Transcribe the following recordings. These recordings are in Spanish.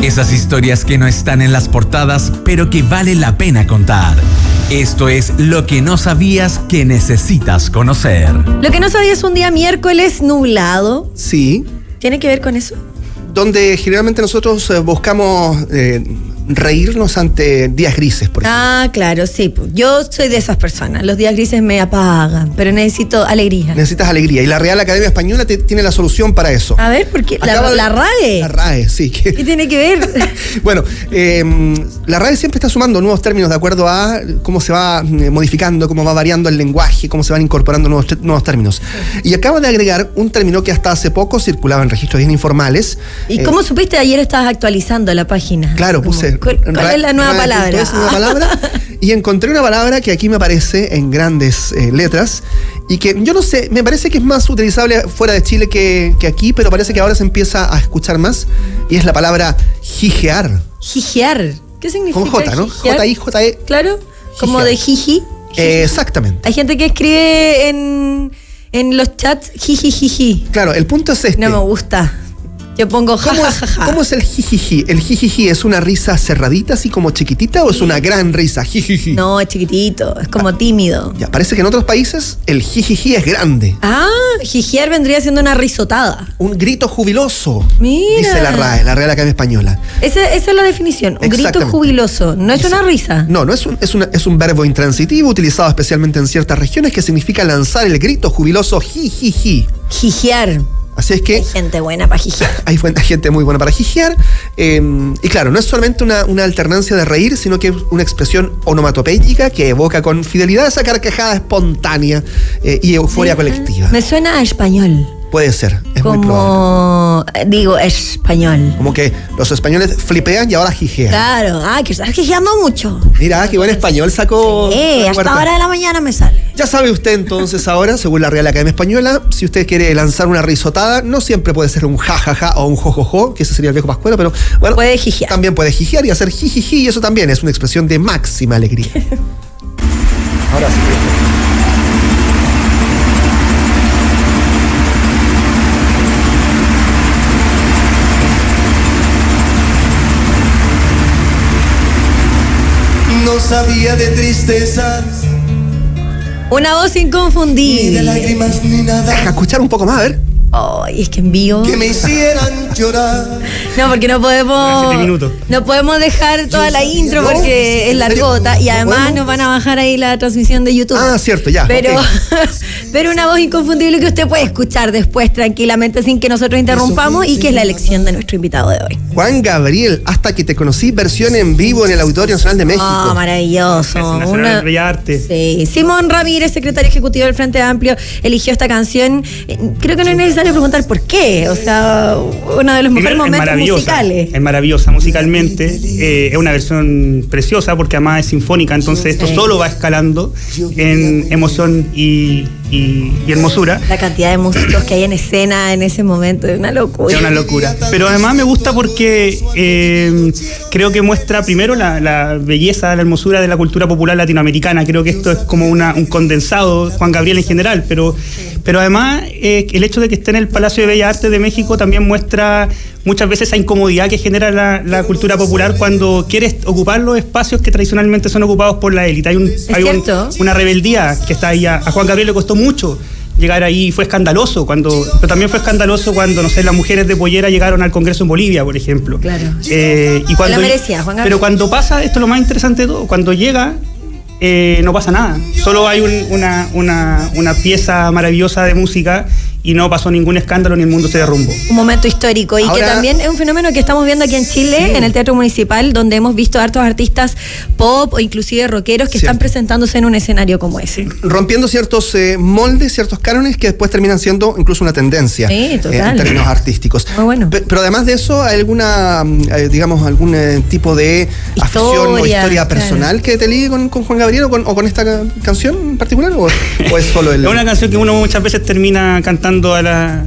Esas historias que no están en las portadas, pero que vale la pena contar. Esto es Lo que no sabías que necesitas conocer. Lo que no sabías, un día miércoles nublado. Sí. ¿Tiene que ver con eso? Donde generalmente nosotros buscamos reírnos ante días grises, por ejemplo. Ah, claro, sí. Yo soy de esas personas. Los días grises me apagan, pero necesito alegría. Necesitas alegría. Y la Real Academia Española tiene la solución para eso. A ver, ¿por qué? ¿La RAE? La RAE, sí. ¿Qué tiene que ver? Bueno, la RAE siempre está sumando nuevos términos de acuerdo a cómo se va modificando, cómo va variando el lenguaje, cómo se van incorporando nuevos términos. Sí. Y acaba de agregar un término que hasta hace poco circulaba en registros bien informales. ¿Y cómo supiste? Ayer estabas actualizando la página. Claro, puse. ¿Cuál es la nueva palabra? Es nueva palabra. Y encontré una palabra que aquí me aparece en grandes letras y que yo no sé, me parece que es más utilizable fuera de Chile que aquí, pero parece que ahora se empieza a escuchar más, y es la palabra jijear. Jijear. ¿Qué significa? Con J, ¿no? J-I-J-E. Claro, como de jiji. Exactamente. Hay gente que escribe en los chats jiji. Claro, el punto es este. No me gusta. Yo pongo jajajaja. ¿Cómo es el jijiji? ¿El jijiji es una risa cerradita, así como chiquitita, o es una gran risa? Jijiji. No, es chiquitito, es como tímido. Ya, parece que en otros países el jijiji es grande. Ah, jijiar vendría siendo una risotada. Un grito jubiloso. Mira. Dice la RAE, la Real Academia Española. Esa es la definición, un grito jubiloso. No es una risa. No es un verbo intransitivo utilizado especialmente en ciertas regiones que significa lanzar el grito jubiloso jijiji. Jijear. Así es que hay gente buena para jijear. Hay gente muy buena para jijear. Y claro, no es solamente una alternancia de reír, sino que es una expresión onomatopéyica que evoca con fidelidad esa carcajada espontánea y euforia colectiva. Me suena a español. Puede ser, es como, muy probable. Digo, español. Como que los españoles flipean y ahora jijean. Claro, que estás jijeando mucho. Mira, qué buen español sacó. Hasta ahora de la mañana me sale. Ya sabe usted entonces ahora, según la Real Academia Española, si usted quiere lanzar una risotada, no siempre puede ser un jajaja o un jojojo, que ese sería el viejo pascuero, pero bueno. Puede jijear. También puede jijear y hacer jijiji, y eso también es una expresión de máxima alegría. Ahora sí. No sabía de tristezas, una voz inconfundible. ni de lágrimas ni nada. Deja escuchar un poco más, a ver. Ay, es que en vivo. Que me hicieran llorar. No, porque no podemos dejar toda la intro porque es largota y además nos van a bajar ahí la transmisión de YouTube. Ah, cierto, ya. Pero, okay. Pero una voz inconfundible que usted puede escuchar después tranquilamente sin que nosotros interrumpamos y que es la elección de nuestro invitado de hoy. Juan Gabriel, Hasta que te conocí, versión en vivo en el Auditorio Nacional de México. Ah, maravilloso. Nacional de Bellas Artes. Sí. Simón Ramírez, secretario ejecutivo del Frente Amplio, eligió esta canción. Creo que no es necesario preguntar por qué. O sea, uno de los mejores momentos musicales. Es maravillosa musicalmente. Es una versión preciosa porque además es sinfónica, entonces esto solo va escalando en emoción y hermosura. La cantidad de músicos que hay en escena en ese momento es una locura. Es una locura. Pero además me gusta porque creo que muestra primero la belleza, la hermosura de la cultura popular latinoamericana. Creo que esto es como un condensado, Juan Gabriel en general, pero además el hecho de que esté en el Palacio de Bellas Artes de México también muestra muchas veces esa incomodidad que genera la cultura popular cuando quieres ocupar los espacios que tradicionalmente son ocupados por la élite. Hay una rebeldía que está ahí. A Juan Gabriel le costó mucho llegar ahí, fue escandaloso pero también fue escandaloso cuando, no sé, las mujeres de pollera llegaron al Congreso en Bolivia, por ejemplo. Claro. Y cuando, lo merecía, Juan Gabriel. Pero cuando pasa, esto es lo más interesante de todo, cuando llega, no pasa nada. Solo hay una pieza maravillosa de música y no pasó ningún escándalo ni el mundo se derrumbó. Un momento histórico y ahora, que también es un fenómeno que estamos viendo aquí en Chile, en el Teatro Municipal, donde hemos visto a hartos artistas pop o inclusive rockeros que están presentándose en un escenario como ese. Rompiendo ciertos moldes, ciertos cánones que después terminan siendo incluso una tendencia en términos artísticos. Muy bueno. Pero además de eso, ¿hay alguna, algún tipo de afición o historia personal que te ligue con Juan Gabriel o con esta canción en particular? ¿O es solo el...? Es una canción que uno muchas veces termina cantando a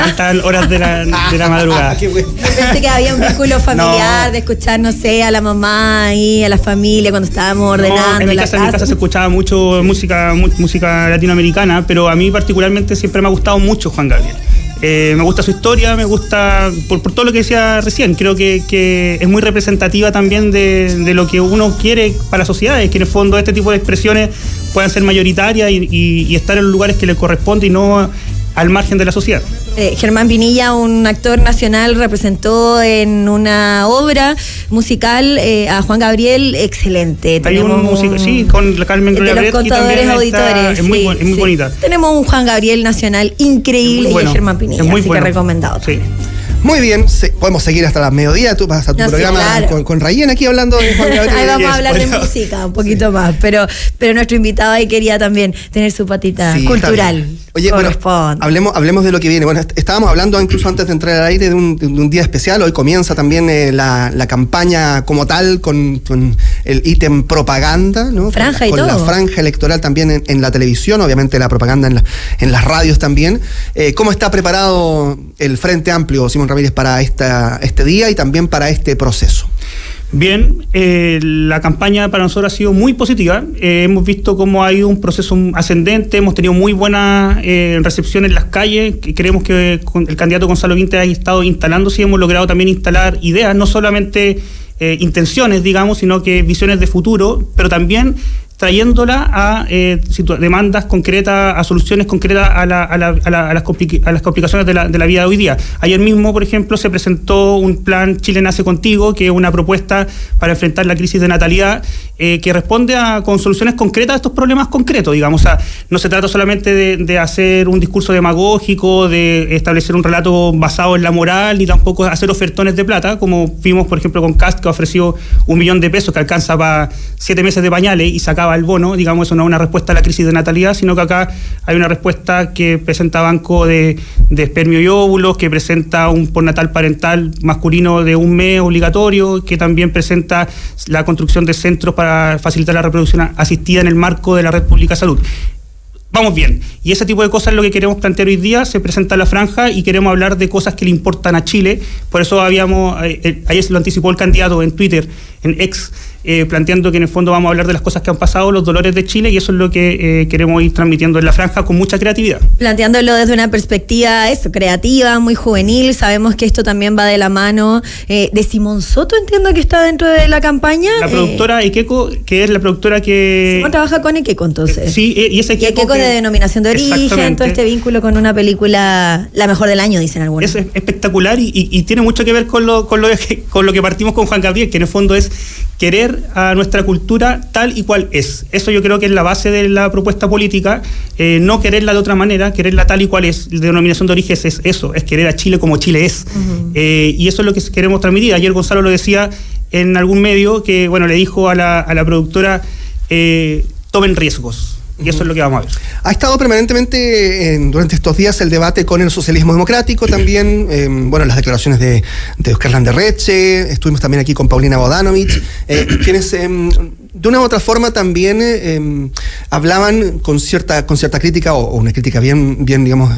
estas horas de la madrugada. Yo pensé que había un vínculo familiar de escuchar, no sé, a la mamá y a la familia cuando estábamos ordenando en mi casa se escuchaba mucho música latinoamericana, pero a mí particularmente siempre me ha gustado mucho Juan Gabriel. Me gusta su historia, me gusta por todo lo que decía recién. Creo que es muy representativa también de lo que uno quiere para la sociedad, es que en el fondo este tipo de expresiones puedan ser mayoritarias y estar en los lugares que le corresponde y no al margen de la sociedad. Germán Pinilla, un actor nacional, representó en una obra musical a Juan Gabriel, excelente. Hay un músico, sí, con la Carmen Gloria de los contadores auditores. Es muy bonita. Tenemos un Juan Gabriel nacional increíble, y es Germán Pinilla, así que recomendado. Sí. Muy bien, podemos seguir hasta las mediodía. Tú vas a tu programa con Rayen aquí hablando de Juan Gabriel. Ahí vamos a hablar de música un poquito más, pero nuestro invitado ahí quería también tener su patita cultural. Oye, bueno, hablemos de lo que viene. Bueno, estábamos hablando incluso antes de entrar al aire de un día especial. Hoy comienza también la campaña como tal con el ítem propaganda, ¿no? Franja y todo. Con la franja electoral también en la televisión, obviamente la propaganda en las radios también. ¿Cómo está preparado el Frente Amplio, Simón Ramírez, para este día y también para este proceso? Bien, la campaña para nosotros ha sido muy positiva. Hemos visto cómo ha ido un proceso ascendente, hemos tenido muy buena recepción en las calles. Creemos que el candidato Gonzalo Vintes ha estado instalándose y hemos logrado también instalar ideas, no solamente intenciones, digamos, sino que visiones de futuro, pero también trayéndola a demandas concretas, a soluciones concretas a las complicaciones de la vida de hoy día. Ayer mismo, por ejemplo, se presentó un plan Chile Nace Contigo, que es una propuesta para enfrentar la crisis de natalidad, que responde con soluciones concretas a estos problemas concretos, digamos. O sea, no se trata solamente de hacer un discurso demagógico, de establecer un relato basado en la moral, ni tampoco hacer ofertones de plata, como vimos, por ejemplo, con Kast, que ofreció $1.000.000 que alcanza para 7 meses de pañales y sacaba el bono. Digamos, eso no es una respuesta a la crisis de natalidad, sino que acá hay una respuesta que presenta banco de espermio y óvulos, que presenta un postnatal parental masculino de 1 mes obligatorio, que también presenta la construcción de centros para facilitar la reproducción asistida en el marco de la red pública de salud. Vamos bien, y ese tipo de cosas es lo que queremos plantear hoy día. Se presenta la franja y queremos hablar de cosas que le importan a Chile. Por eso ayer se lo anticipó el candidato en Twitter, en X, planteando que en el fondo vamos a hablar de las cosas que han pasado, los dolores de Chile, y eso es lo que queremos ir transmitiendo en la franja con mucha creatividad. Planteándolo desde una perspectiva creativa, muy juvenil. Sabemos que esto también va de la mano de Simón Soto, entiendo que está dentro de la campaña. La productora Equeco, que es la productora que... Simón trabaja con Equeco, entonces. Sí, y esa Equeco de denominación de origen, todo este vínculo con una película, la mejor del año, dicen algunos. Es espectacular y tiene mucho que ver con lo que partimos con Juan Gabriel, que en el fondo es querer a nuestra cultura tal y cual es. Eso yo creo que es la base de la propuesta política, no quererla de otra manera, quererla tal y cual es. La denominación de origen es eso, es querer a Chile como Chile es. Uh-huh. Y eso es lo que queremos transmitir. Ayer Gonzalo lo decía en algún medio, que le dijo a la productora, tomen riesgos. Y eso es lo que vamos a ver. Ha estado permanentemente durante estos días el debate con el socialismo democrático también, las declaraciones de Oscar Landerreche, estuvimos también aquí con Paulina Bodanovich, quienes de una u otra forma también hablaban con cierta crítica o una crítica bien digamos,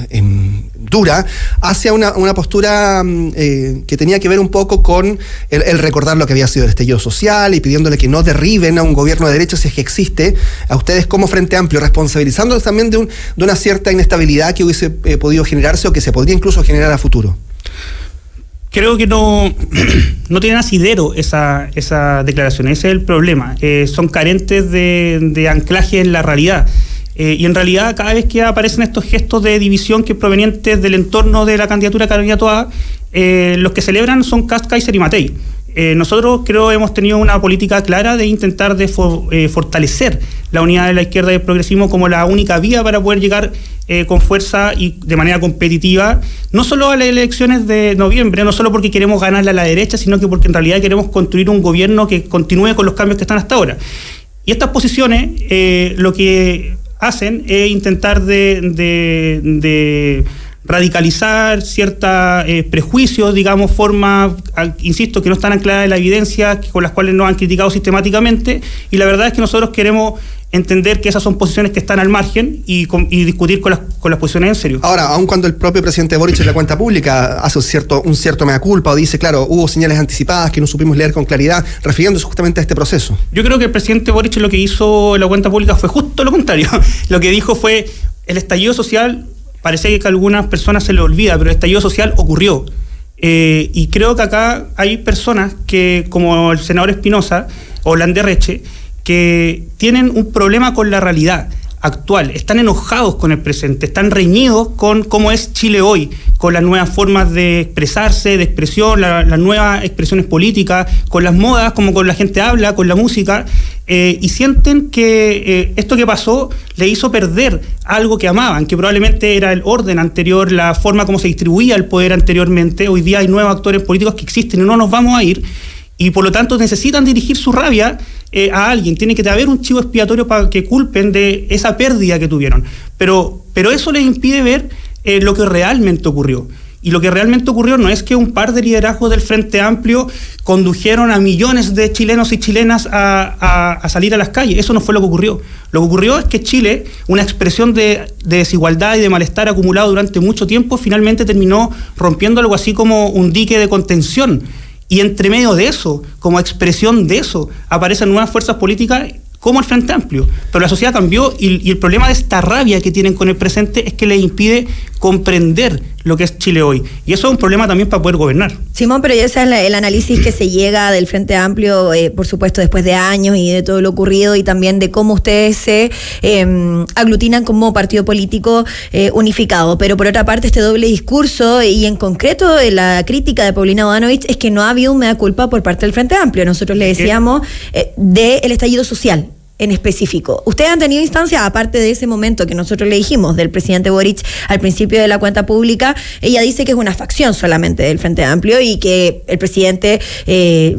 dura hacia una postura que tenía que ver un poco con el recordar lo que había sido el estallido social y pidiéndole que no derriben a un gobierno de derecha si es que existe, a ustedes como Frente Amplio, responsabilizándolos también de una cierta inestabilidad que hubiese podido generarse o que se podría incluso generar a futuro. Creo que no tiene asidero esa declaración, ese es el problema. Son carentes de anclaje en la realidad. Y en realidad cada vez que aparecen estos gestos de división que provenientes del entorno de la candidatura de Carolina Toá, los que celebran son Kast, Kaiser y Matei. Nosotros creo hemos tenido una política clara de intentar fortalecer la unidad de la izquierda y el progresismo como la única vía para poder llegar con fuerza y de manera competitiva, no solo a las elecciones de noviembre, no solo porque queremos ganarle a la derecha, sino que porque en realidad queremos construir un gobierno que continúe con los cambios que están hasta ahora. Y estas posiciones lo que hacen es intentar de radicalizar ciertos prejuicios, digamos, formas, insisto, que no están ancladas en la evidencia, con las cuales nos han criticado sistemáticamente, y la verdad es que nosotros queremos entender que esas son posiciones que están al margen y discutir con las posiciones en serio. Ahora, aun cuando el propio presidente Boric en la cuenta pública hace un cierto mea culpa o dice, claro, hubo señales anticipadas que no supimos leer con claridad, refiriéndose justamente a este proceso. Yo creo que el presidente Boric lo que hizo en la cuenta pública fue justo lo contrario. Lo que dijo fue, el estallido social parece que a algunas personas se les olvida, pero el estallido social ocurrió. Y creo que acá hay personas que, como el senador Espinosa o Landerreche, que tienen un problema con la realidad actual, están enojados con el presente, están reñidos con cómo es Chile hoy, con las nuevas formas de expresarse, de expresión, las nuevas expresiones políticas, con las modas, como con la gente habla, con la música, y sienten que esto que pasó le hizo perder algo que amaban, que probablemente era el orden anterior, la forma como se distribuía el poder anteriormente. Hoy día hay nuevos actores políticos que existen y no nos vamos a ir, y por lo tanto necesitan dirigir su rabia a alguien. Tiene que haber un chivo expiatorio para que culpen de esa pérdida que tuvieron. Pero eso les impide ver lo que realmente ocurrió. Y lo que realmente ocurrió no es que un par de liderazgos del Frente Amplio condujeron a millones de chilenos y chilenas a salir a las calles. Eso no fue lo que ocurrió. Lo que ocurrió es que Chile, una expresión de desigualdad y de malestar acumulado durante mucho tiempo, finalmente terminó rompiendo algo así como un dique de contención. Y entre medio de eso, como expresión de eso, aparecen nuevas fuerzas políticas como el Frente Amplio. Pero la sociedad cambió y el problema de esta rabia que tienen con el presente es que les impide comprender lo que es Chile hoy. Y eso es un problema también para poder gobernar. Simón, pero ese es el análisis que se llega del Frente Amplio, por supuesto, después de años y de todo lo ocurrido, y también de cómo ustedes se aglutinan como partido político unificado. Pero por otra parte, este doble discurso, y en concreto la crítica de Paulina Bodanovich, es que no ha habido un mea culpa por parte del Frente Amplio. Nosotros le decíamos del estallido social en específico. ¿Ustedes han tenido instancia, aparte de ese momento que nosotros le dijimos del presidente Boric al principio de la cuenta pública? Ella dice que es una facción solamente del Frente Amplio y que el presidente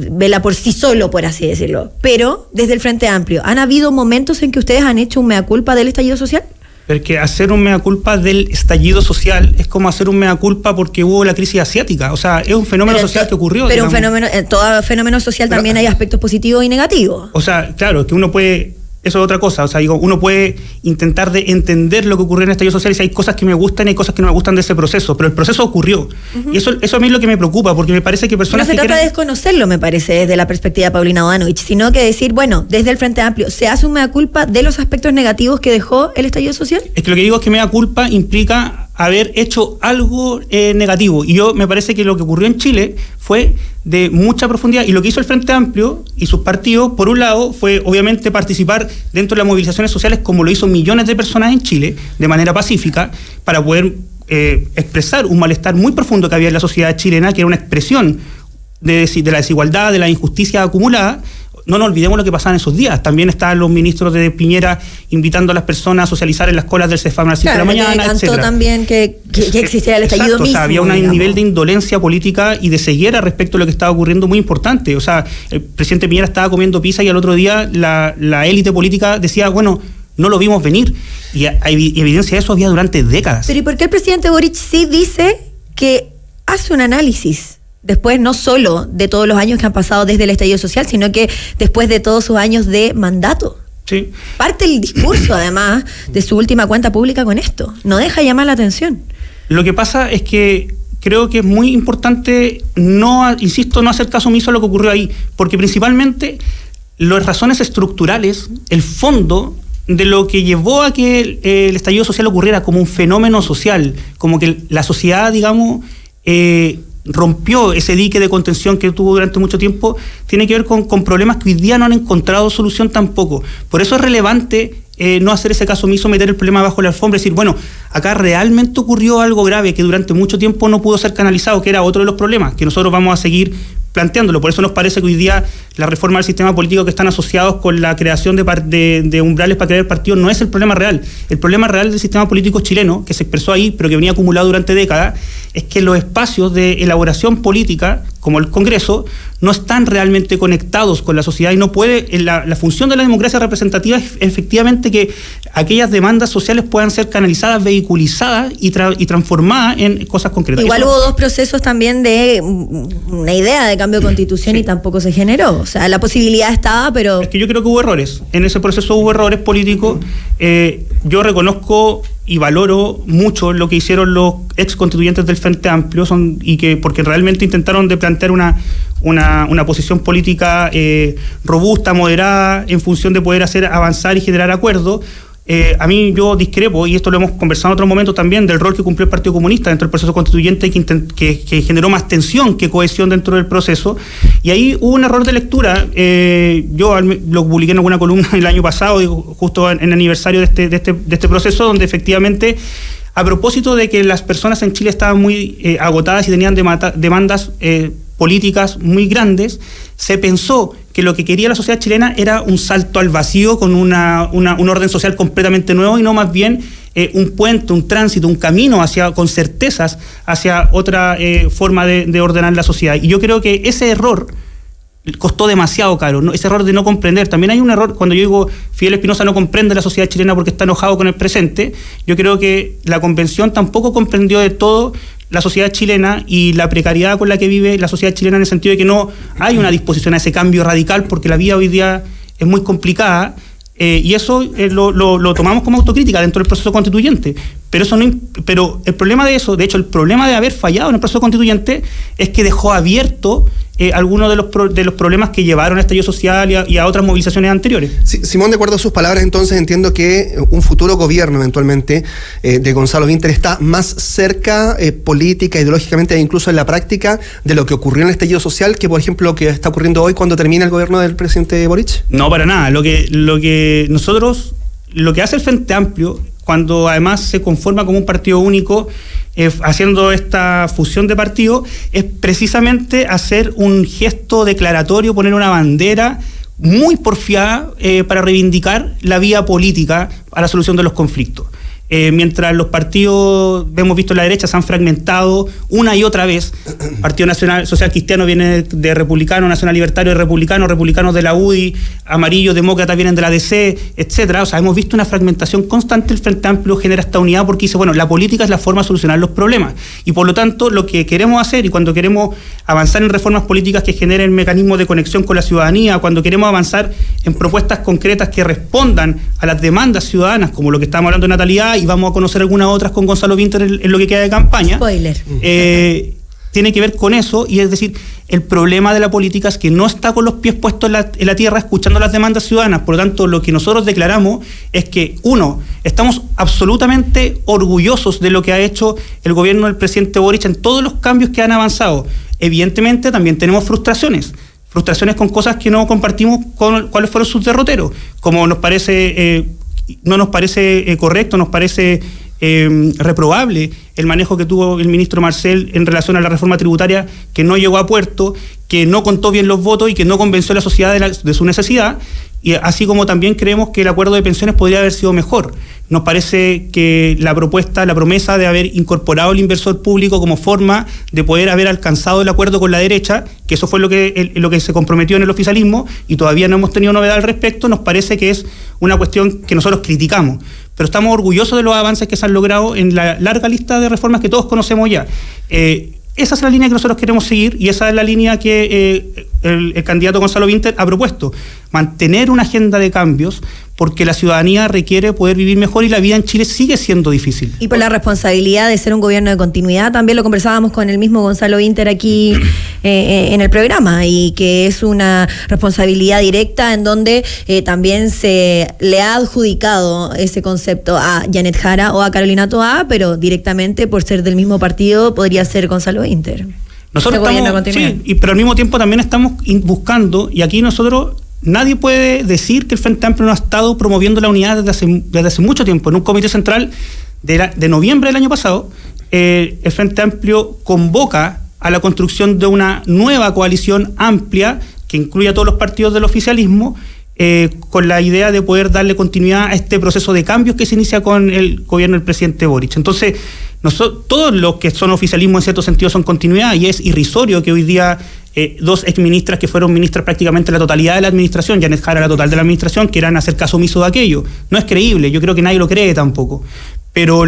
vela por sí solo, por así decirlo. Pero desde el Frente Amplio, ¿han habido momentos en que ustedes han hecho un mea culpa del estallido social? Porque hacer un mea culpa del estallido social es como hacer un mea culpa porque hubo la crisis asiática. O sea, es un fenómeno social que ocurrió. Pero en todo fenómeno social también hay aspectos positivos y negativos. O sea, claro, que uno puede... Eso es otra cosa, o sea, digo, uno puede intentar de entender lo que ocurrió en el estallido social y si hay cosas que me gustan y hay cosas que no me gustan de ese proceso, pero el proceso ocurrió. Y eso a mí es lo que me preocupa, porque me parece que personas no se trata de desconocerlo, me parece, desde la perspectiva de Paulina Bodanovich, sino que decir, bueno, desde el Frente Amplio, ¿se hace un mea culpa de los aspectos negativos que dejó el estallido social? Es que lo que digo es que mea culpa implica haber hecho algo negativo, y yo me parece que lo que ocurrió en Chile fue de mucha profundidad, y lo que hizo el Frente Amplio y sus partidos, por un lado, fue obviamente participar dentro de las movilizaciones sociales como lo hizo millones de personas en Chile, de manera pacífica, para poder expresar un malestar muy profundo que había en la sociedad chilena, que era una expresión de la desigualdad, de la injusticia acumulada. No nos olvidemos lo que pasaba en esos días. También estaban los ministros de Piñera invitando a las personas a socializar en las colas del CEFAM a las 5 de la mañana, cantó también que existía el estallido mismo. O sea, había un nivel de indolencia política y de ceguera respecto a lo que estaba ocurriendo muy importante. O sea, el presidente Piñera estaba comiendo pizza y al otro día la élite política decía, bueno, no lo vimos venir. Y evidencia de eso había durante décadas. Pero ¿y por qué el presidente Boric sí dice que hace un análisis? Después no solo de todos los años que han pasado desde el estallido social, sino que después de todos sus años de mandato. Sí. Parte el discurso, además, de su última cuenta pública con esto. No deja llamar la atención. Lo que pasa es que creo que es muy importante, no hacer caso omiso a lo que ocurrió ahí, porque principalmente las razones estructurales, el fondo de lo que llevó a que el estallido social ocurriera como un fenómeno social, como que la sociedad, digamos, rompió ese dique de contención que tuvo durante mucho tiempo, tiene que ver con problemas que hoy día no han encontrado solución tampoco. Por eso es relevante no hacer ese caso omiso, meter el problema bajo la alfombra y decir, bueno, acá realmente ocurrió algo grave que durante mucho tiempo no pudo ser canalizado, que era otro de los problemas, que nosotros vamos a seguir planteándolo. Por eso nos parece que hoy día la reforma del sistema político que están asociados con la creación de umbrales para crear partidos no es el problema real. El problema real del sistema político chileno, que se expresó ahí, pero que venía acumulado durante décadas, es que los espacios de elaboración política, como el Congreso, no están realmente conectados con la sociedad y no puede, la función de la democracia representativa es efectivamente que aquellas demandas sociales puedan ser canalizadas, vehiculizadas y transformadas en cosas concretas. Igual hubo dos procesos también de una idea de cambio de constitución, sí, y tampoco se generó. O sea, la posibilidad estaba, pero... Es que yo creo que hubo errores. En ese proceso hubo errores políticos. Yo reconozco y valoro mucho lo que hicieron los ex constituyentes del Frente Amplio, porque realmente intentaron de plantear una posición política robusta, moderada, en función de poder hacer avanzar y generar acuerdos. a mí yo discrepo, y esto lo hemos conversado en otros momentos también, del rol que cumplió el Partido Comunista dentro del proceso constituyente que generó más tensión que cohesión dentro del proceso. Y ahí hubo un error de lectura. Yo lo publiqué en alguna columna el año pasado, justo en el aniversario de este proceso, donde efectivamente, a propósito de que las personas en Chile estaban muy agotadas y tenían demandas políticas muy grandes, se pensó que lo que quería la sociedad chilena era un salto al vacío con un orden social completamente nuevo, y no más bien un puente, un tránsito, un camino con certezas hacia otra forma de ordenar la sociedad. Y yo creo que ese error costó demasiado caro, ¿no? Ese error de no comprender. También hay un error cuando yo digo Fidel Espinosa no comprende la sociedad chilena porque está enojado con el presente. Yo creo que la convención tampoco comprendió de todo la sociedad chilena y la precariedad con la que vive la sociedad chilena, en el sentido de que no hay una disposición a ese cambio radical, porque la vida hoy día es muy complicada, y eso lo tomamos como autocrítica dentro del proceso constituyente. Pero el problema de eso, de hecho, el problema de haber fallado en el proceso constituyente es que dejó abierto algunos de los problemas que llevaron a estallido social y a otras movilizaciones anteriores. Sí, Simón, de acuerdo a sus palabras, entonces entiendo que un futuro gobierno eventualmente de Gonzalo Vinter está más cerca política, ideológicamente e incluso en la práctica de lo que ocurrió en el estallido social que, por ejemplo, lo que está ocurriendo hoy cuando termina el gobierno del presidente Boric. No, para nada. Lo que hace el Frente Amplio, cuando además se conforma como un partido único, haciendo esta fusión de partidos, es precisamente hacer un gesto declaratorio, poner una bandera muy porfiada para reivindicar la vía política a la solución de los conflictos. Mientras los partidos, hemos visto en la derecha, se han fragmentado una y otra vez. Partido Nacional Social Cristiano viene de Republicano, Nacional Libertario de Republicano, Republicanos de la UDI, Amarillo, Demócratas vienen de la DC, etcétera. O sea, hemos visto una fragmentación constante. El Frente Amplio genera esta unidad porque dice, bueno, la política es la forma de solucionar los problemas. Y por lo tanto, lo que queremos hacer, y cuando queremos avanzar en reformas políticas que generen mecanismos de conexión con la ciudadanía, cuando queremos avanzar en propuestas concretas que respondan a las demandas ciudadanas, como lo que estábamos hablando de natalidad, y vamos a conocer algunas otras con Gonzalo Vinter en lo que queda de campaña. Spoiler. Tiene que ver con eso, y es decir, el problema de la política es que no está con los pies puestos en la tierra, escuchando las demandas ciudadanas. Por lo tanto, lo que nosotros declaramos es que, uno, estamos absolutamente orgullosos de lo que ha hecho el gobierno del presidente Boric en todos los cambios que han avanzado. Evidentemente, también tenemos frustraciones con cosas que no compartimos con cuáles fueron sus derroteros, como no nos parece correcto, nos parece reprobable el manejo que tuvo el ministro Marcel en relación a la reforma tributaria, que no llegó a puerto, que no contó bien los votos y que no convenció a la sociedad de su necesidad. Y así como también creemos que el acuerdo de pensiones podría haber sido mejor. Nos parece que la promesa de haber incorporado el inversor público como forma de poder haber alcanzado el acuerdo con la derecha, que eso fue lo que se comprometió en el oficialismo, y todavía no hemos tenido novedad al respecto, nos parece que es una cuestión que nosotros criticamos. Pero estamos orgullosos de los avances que se han logrado en la larga lista de reformas que todos conocemos ya. Esa es la línea que nosotros queremos seguir, y esa es la línea que el candidato Gonzalo Vinter ha propuesto: mantener una agenda de cambios, porque la ciudadanía requiere poder vivir mejor y la vida en Chile sigue siendo difícil. Y por la responsabilidad de ser un gobierno de continuidad, también lo conversábamos con el mismo Gonzalo Vinter aquí en el programa, y que es una responsabilidad directa en donde también se le ha adjudicado ese concepto a Janet Jara o a Carolina Toá, pero directamente por ser del mismo partido podría ser Gonzalo Vinter. Nosotros estamos, sí, pero al mismo tiempo también estamos buscando, y aquí nadie puede decir que el Frente Amplio no ha estado promoviendo la unidad desde hace mucho tiempo. En un comité central de noviembre del año pasado, el Frente Amplio convoca a la construcción de una nueva coalición amplia que incluya a todos los partidos del oficialismo, con la idea de poder darle continuidad a este proceso de cambios que se inicia con el gobierno del presidente Boric. Entonces, todos los que son oficialismo en cierto sentido son continuidad, y es irrisorio que hoy día dos exministras que fueron ministras prácticamente la totalidad de la administración, Janet Jara la total de la administración, quieran hacer caso omiso de aquello. No es creíble, yo creo que nadie lo cree tampoco. Pero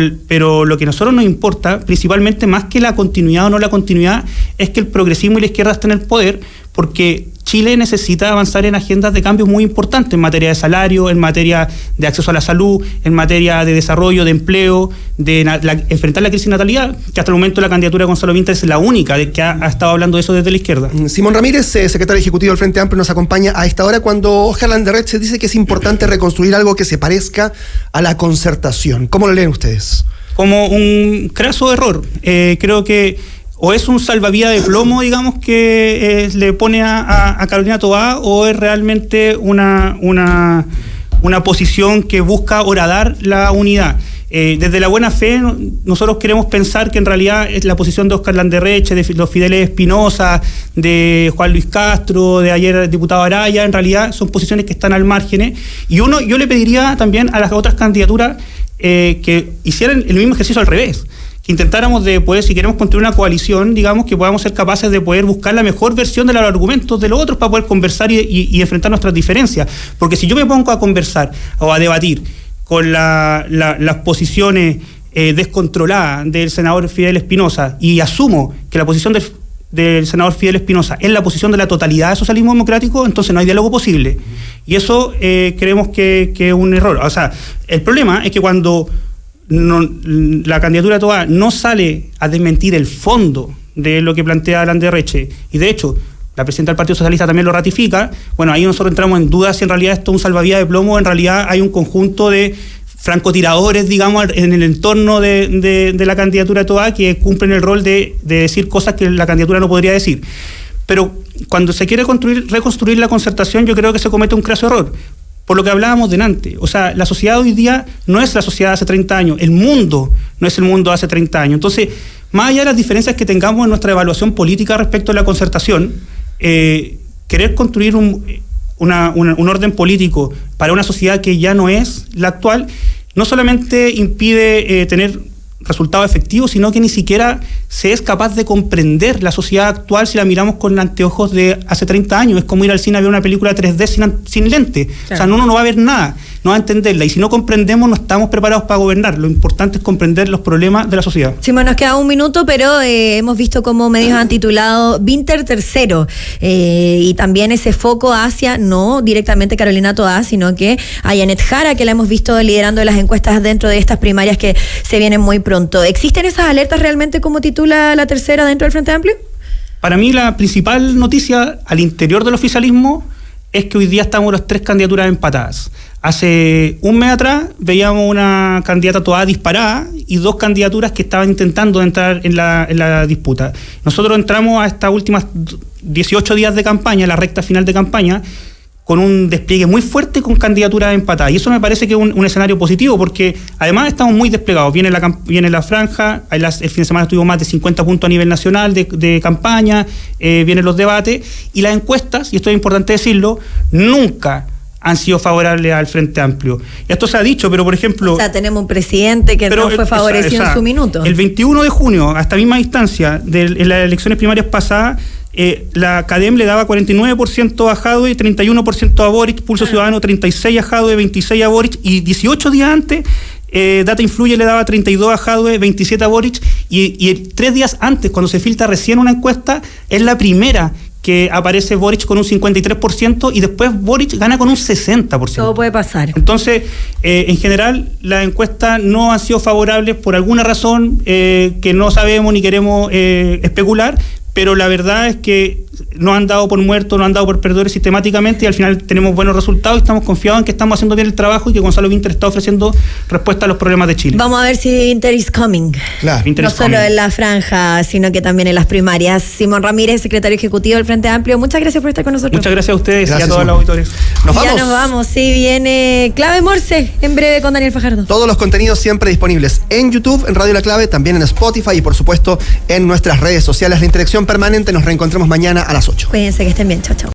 lo que a nosotros nos importa, principalmente más que la continuidad o no la continuidad, es que el progresismo y la izquierda estén en el poder, porque Chile necesita avanzar en agendas de cambios muy importantes en materia de salario, en materia de acceso a la salud, en materia de desarrollo, de empleo, de enfrentar la crisis de natalidad, que hasta el momento la candidatura de Gonzalo Winter es la única que ha estado hablando de eso desde la izquierda. Simón Ramírez, secretario ejecutivo del Frente Amplio, nos acompaña a esta hora cuando Óscar Landerreche dice que es importante reconstruir algo que se parezca a la concertación. ¿Cómo lo leen ustedes? Como un craso error. Creo que o es un salvavidas de plomo, digamos, que le pone a Carolina Toá, o es realmente una posición que busca horadar la unidad. Desde la buena fe, nosotros queremos pensar que en realidad es la posición de Óscar Landerreche, de los Fideles Espinosa, de Juan Luis Castro, de ayer el diputado Araya, en realidad son posiciones que están al margen. Y yo le pediría también a las otras candidaturas que hicieran el mismo ejercicio al revés, que intentáramos de poder, si queremos construir una coalición, digamos, que podamos ser capaces de poder buscar la mejor versión de los argumentos de los otros para poder conversar y enfrentar nuestras diferencias. Porque si yo me pongo a conversar o a debatir con las posiciones descontroladas del senador Fidel Espinosa y asumo que la posición del senador Fidel Espinosa es la posición de la totalidad del socialismo democrático, entonces no hay diálogo posible. Y eso creemos que es un error. O sea, el problema es que cuando la candidatura de Toá no sale a desmentir el fondo de lo que plantea Landerreche, y de hecho la presidenta del Partido Socialista también lo ratifica, bueno, ahí nosotros entramos en duda si en realidad esto es un salvavidas de plomo, en realidad hay un conjunto de francotiradores, digamos, en el entorno de la candidatura de Toá que cumplen el rol de decir cosas que la candidatura no podría decir. Pero cuando se quiere reconstruir la concertación, yo creo que se comete un craso error. Por lo que hablábamos delante, o sea, la sociedad hoy día no es la sociedad de hace 30 años, el mundo no es el mundo de hace 30 años. Entonces, más allá de las diferencias que tengamos en nuestra evaluación política respecto a la concertación, querer construir un orden político para una sociedad que ya no es la actual, no solamente impide tener resultados efectivos, sino que ni siquiera se es capaz de comprender la sociedad actual si la miramos con anteojos de hace 30 años. Es como ir al cine a ver una película 3D sin lente. Claro. O sea, uno no va a ver nada, no va a entenderla. Y si no comprendemos, no estamos preparados para gobernar. Lo importante es comprender los problemas de la sociedad. Sí, bueno, nos queda un minuto, pero hemos visto cómo medios han titulado Winter tercero. Y también ese foco hacia, no directamente Carolina Toá, sino que a Yanet Jara, que la hemos visto liderando las encuestas dentro de estas primarias que se vienen muy pronto. ¿Existen esas alertas realmente como titula la tercera dentro del Frente Amplio? Para mí la principal noticia al interior del oficialismo es que hoy día estamos las 3 candidaturas empatadas. Hace un mes atrás veíamos una candidata Toá disparada y 2 candidaturas que estaban intentando entrar en la disputa. Nosotros entramos a estas últimas 18 días de campaña, la recta final de campaña, con un despliegue muy fuerte con candidaturas empatadas. Y eso me parece que es un escenario positivo, porque además estamos muy desplegados. Viene la franja, el fin de semana tuvimos más de 50 puntos a nivel nacional de campaña, vienen los debates, y las encuestas, y esto es importante decirlo, nunca han sido favorables al Frente Amplio. Esto se ha dicho, pero por ejemplo... O sea, tenemos un presidente que no fue favorecido en su minuto. El 21 de junio, a esta misma instancia, en las elecciones primarias pasadas, la CADEM le daba 49% a Jadwe, 31% a Boric, Pulso Ciudadano 36% a Jadwe, 26% a Boric, y 18 días antes Data Influye le daba 32% a Jadwe, 27% a Boric, y 3 días antes, cuando se filtra recién una encuesta, es la primera que aparece Boric con un 53% y después Boric gana con un 60%. Todo puede pasar. Entonces, en general, las encuestas no han sido favorables por alguna razón que no sabemos ni queremos especular, pero la verdad es que nos han dado por muertos, nos han dado por perdedores sistemáticamente, y al final tenemos buenos resultados y estamos confiados en que estamos haciendo bien el trabajo y que Gonzalo Winter está ofreciendo respuesta a los problemas de Chile. Vamos a ver si Winter is coming. Claro. No solo en la franja, sino que también en las primarias. Simón Ramírez, secretario ejecutivo del Frente Amplio, muchas gracias por estar con nosotros. Muchas gracias a ustedes. Gracias, y a todos los auditores. Nos vamos. Ya nos vamos, sí, viene Clave Morse en breve con Daniel Fajardo. Todos los contenidos siempre disponibles en YouTube, en Radio La Clave, también en Spotify y por supuesto en nuestras redes sociales. La interacción permanente, nos reencontramos mañana a las 8. Cuídense, que estén bien, chao, chao.